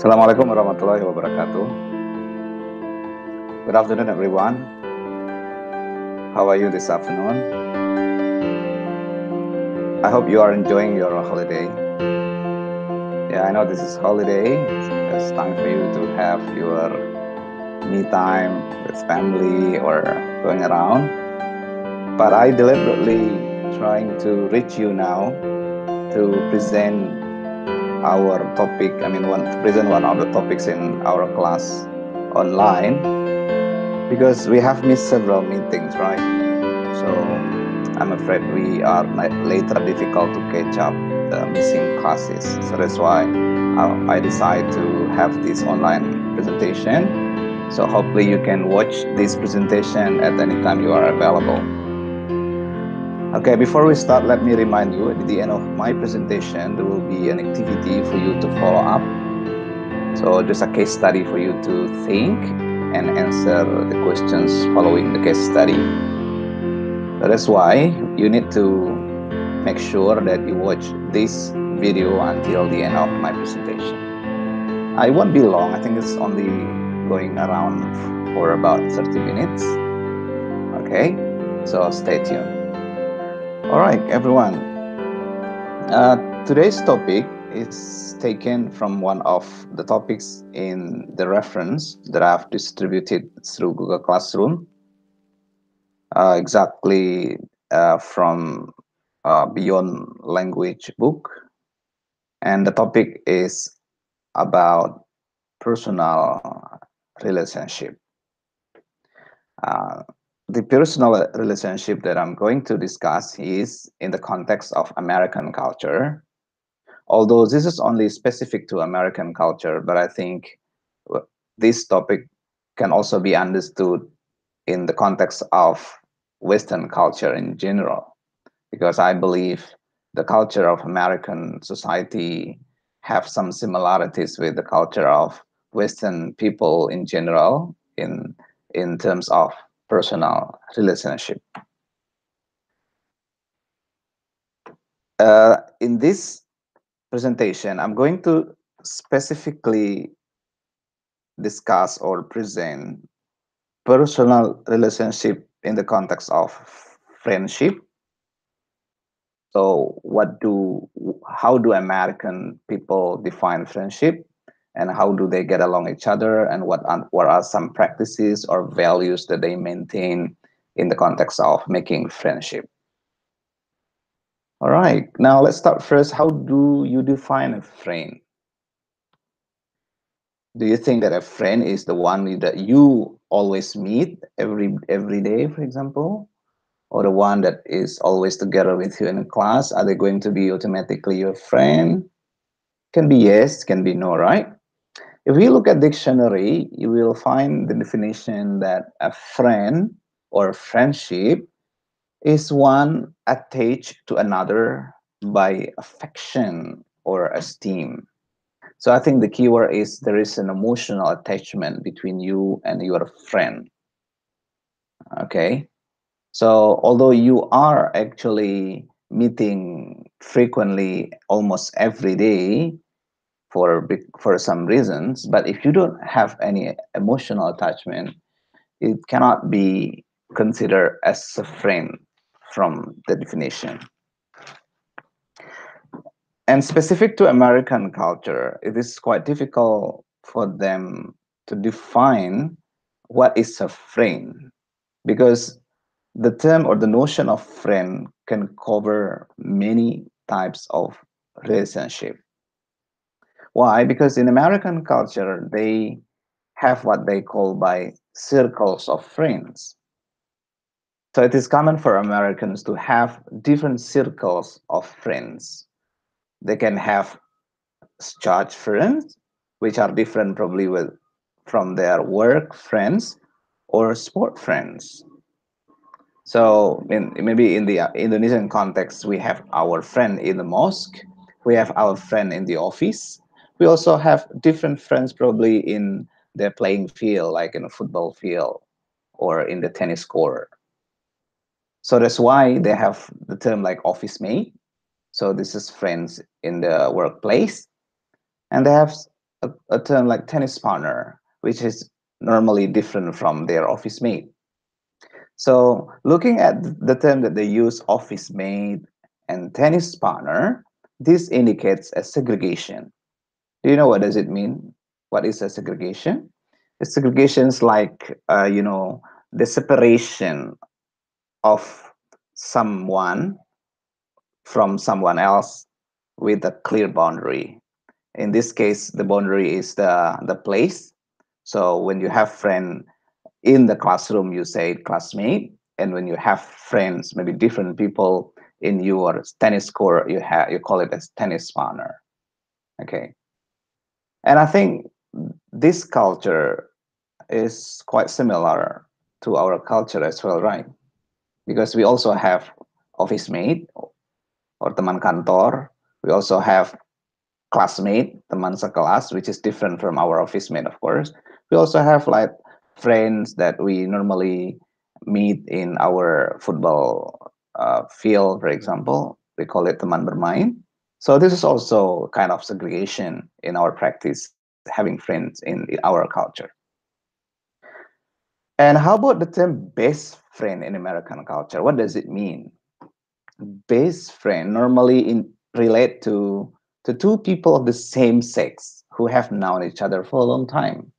Assalamualaikum warahmatullahi wabarakatuh. Good afternoon, everyone. How are you this afternoon? I hope you are enjoying your holiday. Yeah, I know this is holiday. It's time for you to have your me time with family or going around. But I deliberately trying to reach you now to present our topic. Present one of the topics in our class online because we have missed several meetings, right? So I'm afraid we are later difficult to catch up the missing classes. So that's why I decided to have this online presentation. So hopefully you can watch this presentation at any time you are available. Okay, before we start, let me remind you at the end of my presentation, there will be an activity for you to follow up. So just a case study for you to think and answer the questions following the case study. So that's why you need to make sure that you watch this video until the end of my presentation. I won't be long. I think it's only going around for about 30 minutes. Okay, so stay tuned. All right, everyone. Today's topic is taken from one of the topics in the reference that I've distributed through Google Classroom. Exactly from Beyond Language book, and the topic is about personal relationship. The personal relationship that I'm going to discuss is in the context of American culture. Although this is only specific to American culture, but I think this topic can also be understood in the context of Western culture in general, because I believe the culture of American society have some similarities with the culture of Western people in general in terms of personal relationship. In this presentation, I'm going to specifically discuss or present personal relationship in the context of friendship. So how do American people define friendship, and how do they get along each other, and what are some practices or values that they maintain in the context of making friendship? All right, now let's start first. How do you define a friend? Do you think that a friend is the one that you always meet every day, for example? Or the one that is always together with you in class? Are they going to be automatically your friend? Can be yes, can be no, right? If we look at dictionary, you will find the definition that a friend or friendship is one attached to another by affection or esteem. So I think the keyword is there is an emotional attachment between you and your friend. Okay. So although you are actually meeting frequently almost every day for some reasons, but if you don't have any emotional attachment, it cannot be considered as a friend from the definition. And specific to American culture, it is quite difficult for them to define what is a friend, because the term or the notion of friend can cover many types of relationship. Why? Because in American culture, they have what they call by circles of friends. So it is common for Americans to have different circles of friends. They can have church friends, which are different probably from their work friends or sport friends. So maybe in the Indonesian context, we have our friend in the mosque, we have our friend in the office. We also have different friends probably in their playing field, like in a football field or in the tennis court. So that's why they have the term like office mate. So this is friends in the workplace. And they have a term like tennis partner, which is normally different from their office mate. So looking at the term that they use, office mate and tennis partner, this indicates a segregation. Do you know what does it mean? What is a segregation? The segregation is like, the separation of someone from someone else with a clear boundary. In this case, the boundary is the place. So when you have friend in the classroom, you say classmate, and when you have friends, maybe different people in your tennis court, you call it as tennis partner. Okay, and I think this culture is quite similar to our culture as well, right? Because we also have office mate or teman kantor. We also have classmate, teman sekelas, which is different from our office mate, of course. We also have like friends that we normally meet in our football field, for example. We call it teman bermain. So this is also kind of segregation in our practice, having friends in our culture. And how about the term best friend in American culture? What does it mean? Best friend normally relate to two people of the same sex who have known each other for a long time.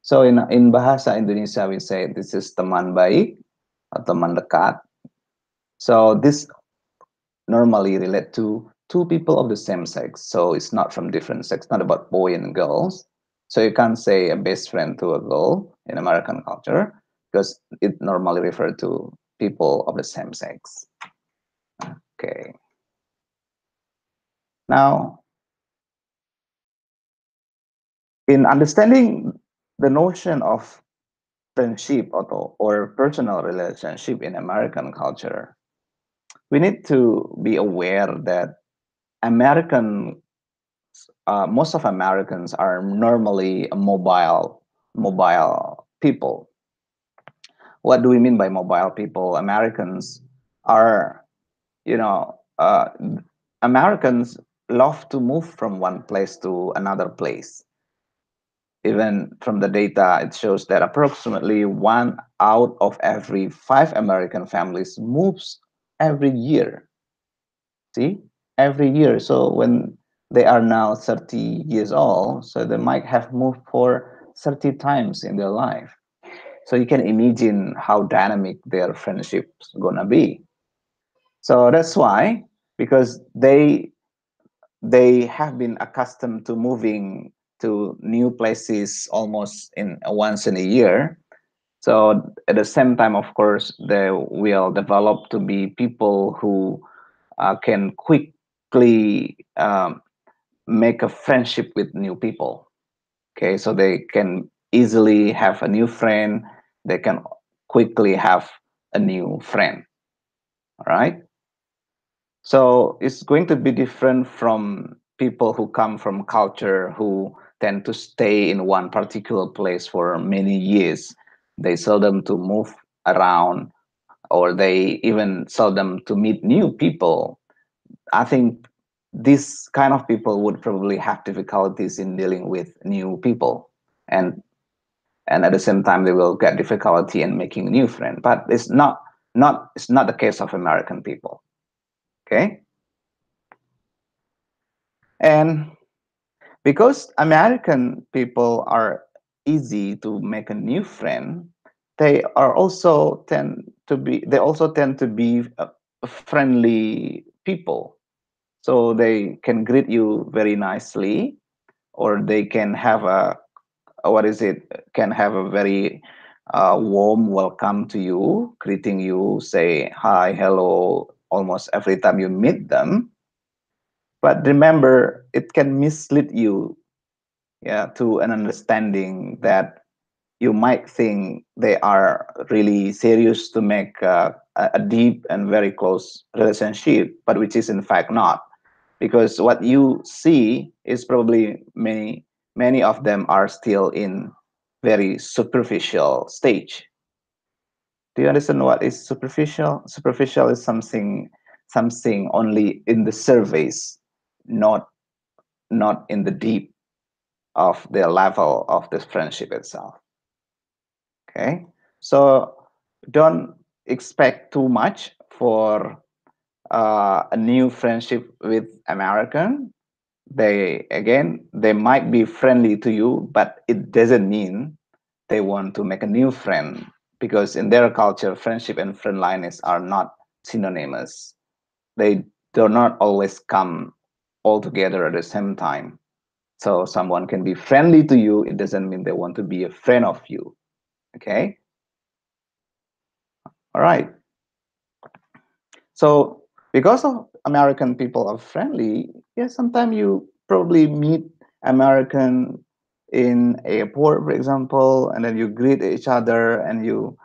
So in bahasa Indonesia we say this is teman baik atau teman dekat. So this normally relate to two people of the same sex. So it's not from different sex, not about boy and girls. So you can't say a best friend to a girl in American culture because it normally refer to people of the same sex. Okay. Now, in understanding the notion of friendship or personal relationship in American culture, we need to be aware that American, most of Americans are normally mobile people. What do we mean by mobile people? Are, you know, uh, Americans love to move from one place to another place. Even from the data, it shows that approximately 1 out of every 5 American families moves every year. See, every year. So when they are now 30 years old, so they might have moved for 30 times in their life. So you can imagine how dynamic their friendships gonna be. So that's why, because they have been accustomed to moving to new places almost in once in a year. So at the same time, of course, they will develop to be people who can quickly make a friendship with new people. Okay, so they can easily have a new friend. They can quickly have a new friend. All right. So it's going to be different from people who come from culture who tend to stay in one particular place for many years. They seldom to move around, or they even seldom to meet new people. I think this kind of people would probably have difficulties in dealing with new people, and at the same time they will get difficulty in making new friends. But it's not the case of American people. Okay. And because American people are easy to make a new friend, they also tend to be friendly people. So they can greet you very nicely, or they can have a what is it can have a very warm welcome to you, greeting you, say hi, hello, almost every time you meet them. But remember, it can mislead you, yeah, to an understanding that you might think they are really serious to make a deep and very close relationship, but which is in fact not, because what you see is probably many of them are still in very superficial stage. Do you understand what is superficial? Superficial is something only in the surface, not in the deep. of the level of this friendship itself. Okay, so don't expect too much for a new friendship with American. They might be friendly to you, but it doesn't mean they want to make a new friend, because in their culture, friendship and friendliness are not synonymous. They do not always come all together at the same time. So someone can be friendly to you, it doesn't mean they want to be a friend of you. Okay, all right. So because of American people are friendly, yes, sometimes you probably meet American in airport, for example, and then you greet each other and you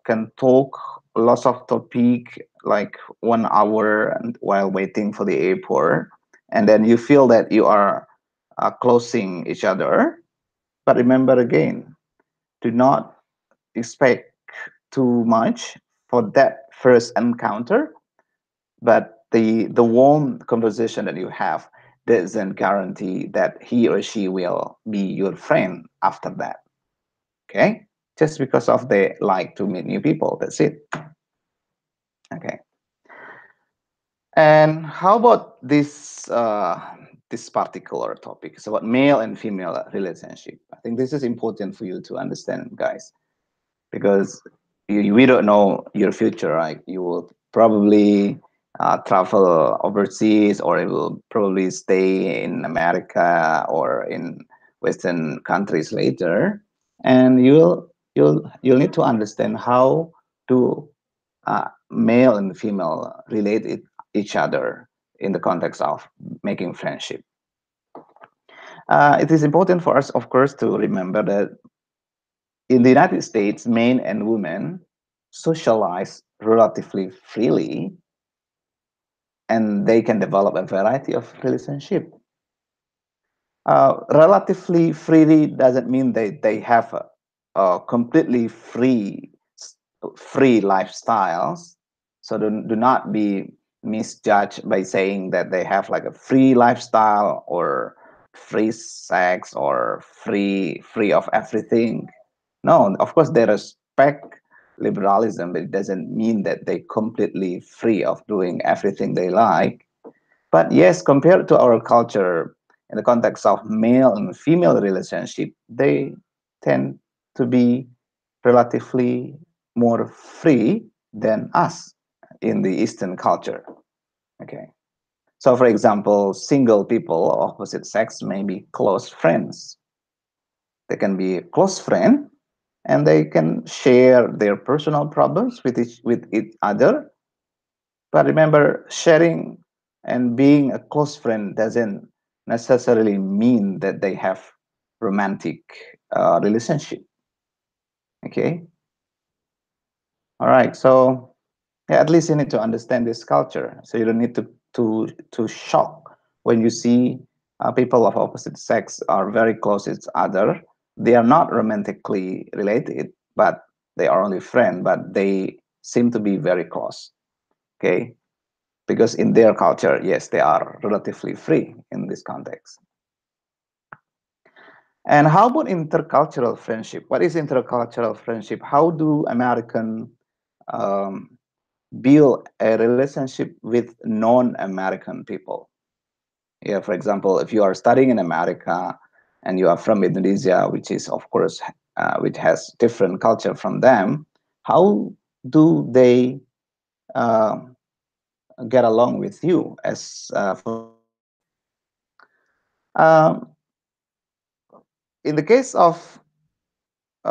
can talk lots of topic like 1 hour and while waiting for the airport, and then you feel that you are closing each other. But remember again, do not expect too much for that first encounter, but the warm conversation that you have doesn't guarantee that he or she will be your friend after that. Okay, just because of they like to meet new people, that's it. Okay, and how about this particular topic? It's about male and female relationship. I think this is important for you to understand, guys, because we don't know your future, right? You will probably travel overseas, or you will probably stay in America or in Western countries later, and you'll need to understand how do male and female relate each other in the context of making friendship. It is important for us, of course, to remember that in the United States, men and women socialize relatively freely, and they can develop a variety of relationship. Relatively freely doesn't mean they have a completely free lifestyles. So do not be misjudged by saying that they have like a free lifestyle or free sex or free of everything. No, of course they respect liberalism, but it doesn't mean that they completely free of doing everything they like. But yes, compared to our culture, in the context of male and female relationship, they tend to be relatively more free than us in the Eastern culture. Okay. So for example, single people of opposite sex may be close friends. They can be a close friend and they can share their personal problems with each other. But remember, sharing and being a close friend doesn't necessarily mean that they have romantic relationship. Okay. All right. So yeah, at least you need to understand this culture. So you don't need to shock when you see people of opposite sex are very close to each other. They are not romantically related, but they are only friends. But they seem to be very close. Okay, because in their culture, yes, they are relatively free in this context. And how about intercultural friendship? What is intercultural friendship? How do American um, build a relationship with non-American people? Yeah, for example, if you are studying in America and you are from Indonesia, which is of course which has different culture from them, how do they uh, get along with you as foreigners? Um, in the case of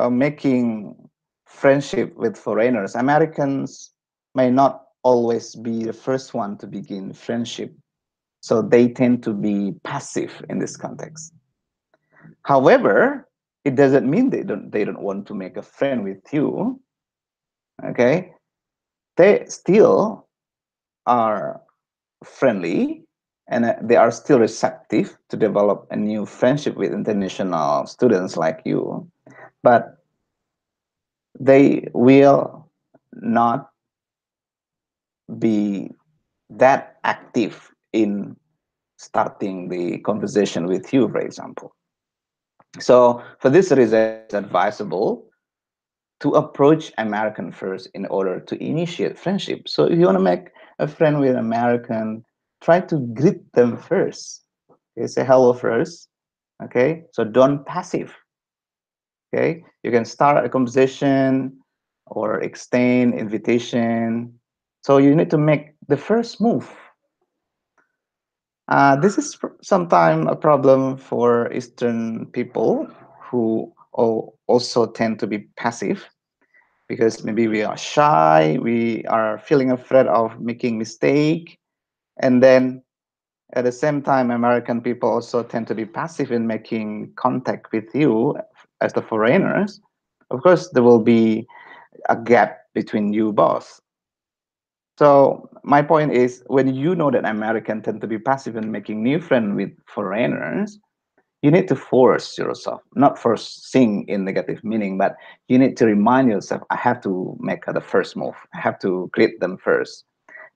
making friendship with foreigners, Americans may not always be the first one to begin friendship. So they tend to be passive in this context. However, it doesn't mean they don't want to make a friend with you. Okay, they still are friendly and they are still receptive to develop a new friendship with international students like you, but they will not be that active in starting the conversation with you, for example. So for this reason, it's advisable to approach American first in order to initiate friendship. So if you want to make a friend with an American, try to greet them first. Okay, say hello first. Okay, so don't passive. Okay, you can start a conversation or extend invitation. So you need to make the first move. This is sometimes a problem for Eastern people who also tend to be passive because maybe we are shy, we are feeling afraid of making mistake, and then at the same time, American people also tend to be passive in making contact with you as the foreigners. Of course, there will be a gap between you both. So my point is, when you know that Americans tend to be passive in making new friends with foreigners, you need to force yourself, not forcing in negative meaning, but you need to remind yourself, I have to make the first move. I have to greet them first.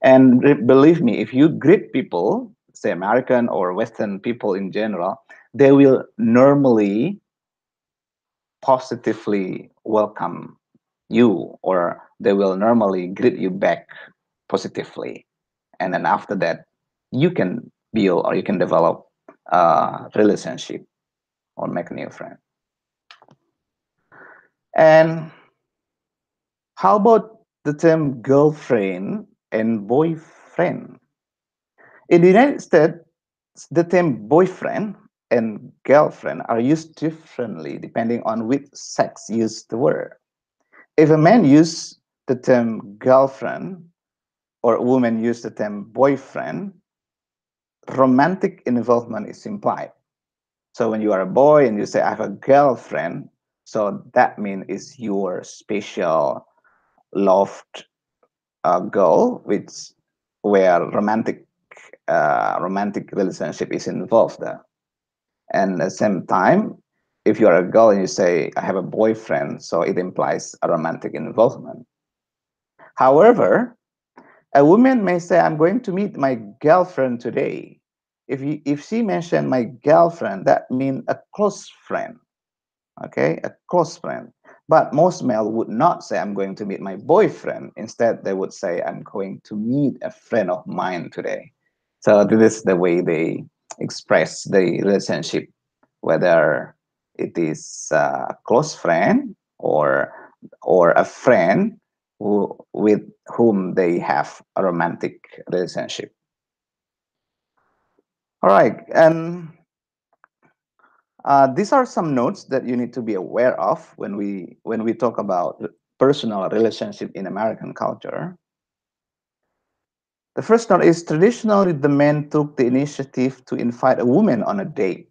And believe me, if you greet people, say American or Western people in general, they will normally positively welcome you, or they will normally greet you back positively. And then after that, you can build or you can develop a relationship or make a new friend. And how about the term girlfriend and boyfriend? In the United States, the term boyfriend and girlfriend are used differently depending on which sex used the word. If a man uses the term girlfriend or a woman uses the term boyfriend, romantic involvement is implied. So when you are a boy and you say, I have a girlfriend, so that means it's your special loved girl, which where romantic relationship is involved there. And at the same time, if you're a girl and you say, I have a boyfriend, so it implies a romantic involvement. However, a woman may say, I'm going to meet my girlfriend today. If she mentioned my girlfriend, that means a close friend, okay, a close friend. But most male would not say, I'm going to meet my boyfriend. Instead, they would say, I'm going to meet a friend of mine today. So this is the way they express the relationship, whether it is a close friend or a friend with whom they have a romantic relationship. All right, and these are some notes that you need to be aware of when we talk about personal relationship in American culture. The first note is traditionally the man took the initiative to invite a woman on a date.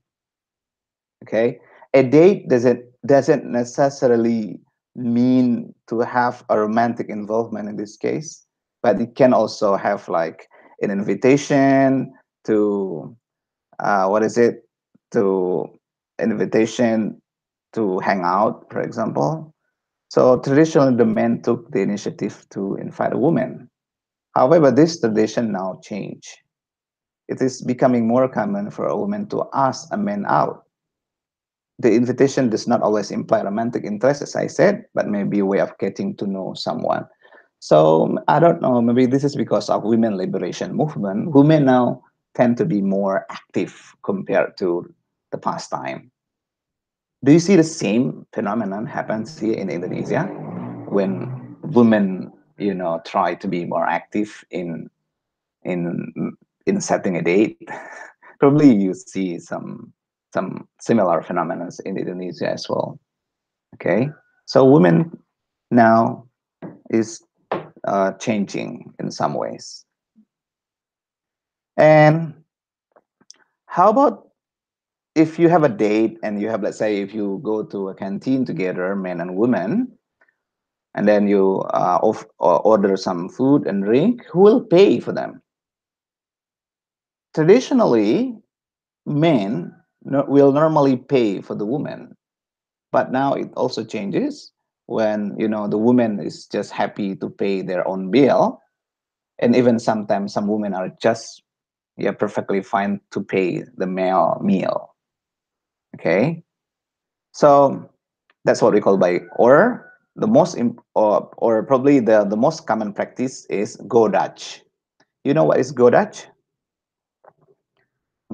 Okay, a date doesn't necessarily mean to have a romantic involvement in this case, but it can also have like an invitation to what is it to invitation to hang out, for example. So traditionally, the men took the initiative to invite a woman. However, this tradition now changed. It is becoming more common for a woman to ask a man out. The invitation does not always imply romantic interest, as I said, but maybe a way of getting to know someone. So I don't know, maybe this is because of women liberation movement. Women now tend to be more active compared to the past time. Do you see the same phenomenon happens here in Indonesia when women, try to be more active in in setting a date? Probably you see some similar phenomena in Indonesia as well. Okay, so women now is changing in some ways. And how about if you have a date and you have, let's say, if you go to a canteen together, men and women, and then you order some food and drink, who will pay for them? Traditionally, men will normally pay for the woman, but now it also changes when the woman is just happy to pay their own bill, and even sometimes some women are just perfectly fine to pay the male meal. Okay, So that's what we call by, or the most or probably the most common practice is go Dutch. You know what is go Dutch?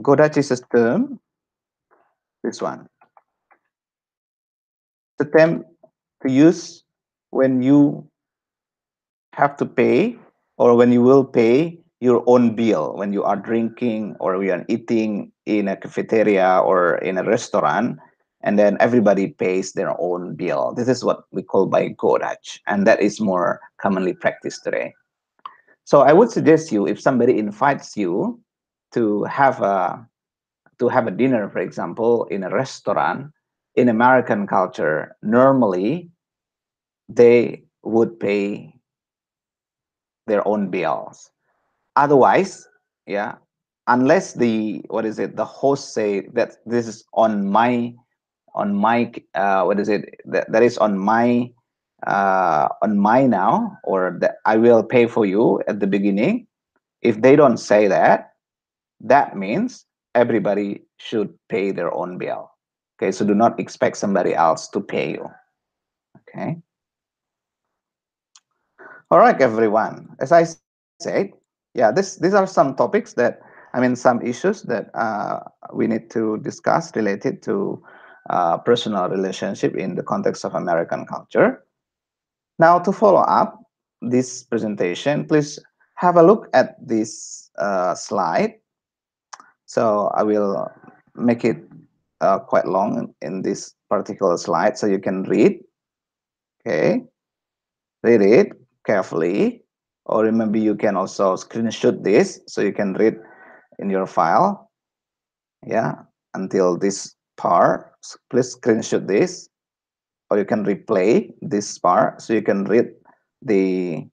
Go Dutch is a term. This one, the term to use when you have to pay, or when you will pay your own bill when you are drinking or we are eating in a cafeteria or in a restaurant, and then everybody pays their own bill. This is what we call by go Dutch, and that is more commonly practiced today. So I would suggest you, if somebody invites you to have a dinner, for example, in a restaurant, in American culture, normally they would pay their own bills. Otherwise, yeah, unless the, what is it, the host say that this is on my what is it, that is on my now, or that I will pay for you at the beginning. If they don't say that, that means everybody should pay their own bill. Okay, so do not expect somebody else to pay you. Okay. All right, everyone. As I said, yeah, these are some topics that, I mean, some issues that we need to discuss related to personal relationship in the context of American culture. Now, to follow up this presentation, please have a look at this slide. So I will make it quite long in this particular slide so you can read. Okay, read it carefully, or remember you can also screenshot this so you can read in your file. Yeah, until this part, please screenshot this, or you can replay this part so you can read the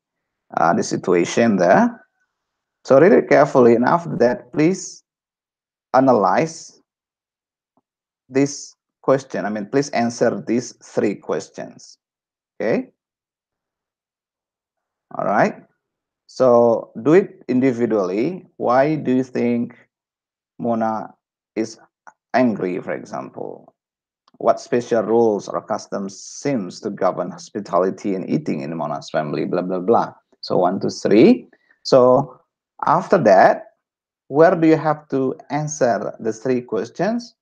situation there. So read it carefully, and after that, please analyze this question. I mean, please answer these three questions. Okay. All right. So do it individually. Why do you think Mona is angry, for example? What special rules or customs seems to govern hospitality and eating in Mona's family? Blah blah blah. So 1, 2, 3. So after that, where do you have to answer the three questions?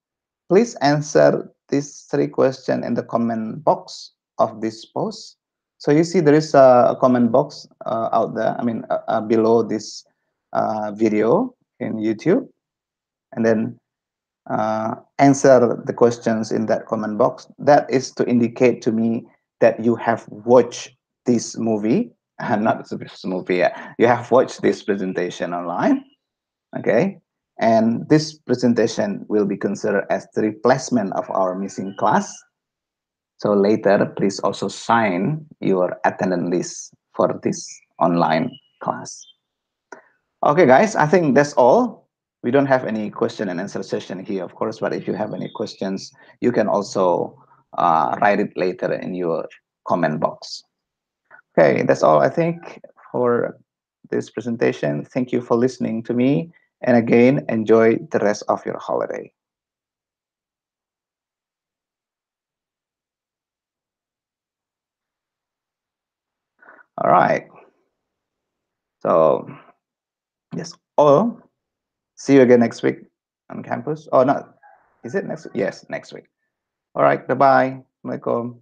Please answer these three questions in the comment box of this post. So you see there is a comment box out there, I mean, below this video in YouTube. And then answer the questions in that comment box. That is to indicate to me that you have watched this movie, not this movie, yeah. You have watched this presentation online. Okay, and this presentation will be considered as the replacement of our missing class. So later, please also sign your attendance list for this online class. Okay, guys, I think that's all. We don't have any question and answer session here, of course, but if you have any questions, you can also write it later in your comment box. Okay, that's all I think for this presentation. Thank you for listening to me. And again, enjoy the rest of your holiday. All right. So, yes. Oh, see you again next week on campus. Oh, no. Is it next week? Yes, next week. All right. Bye-bye. Assalamualaikum.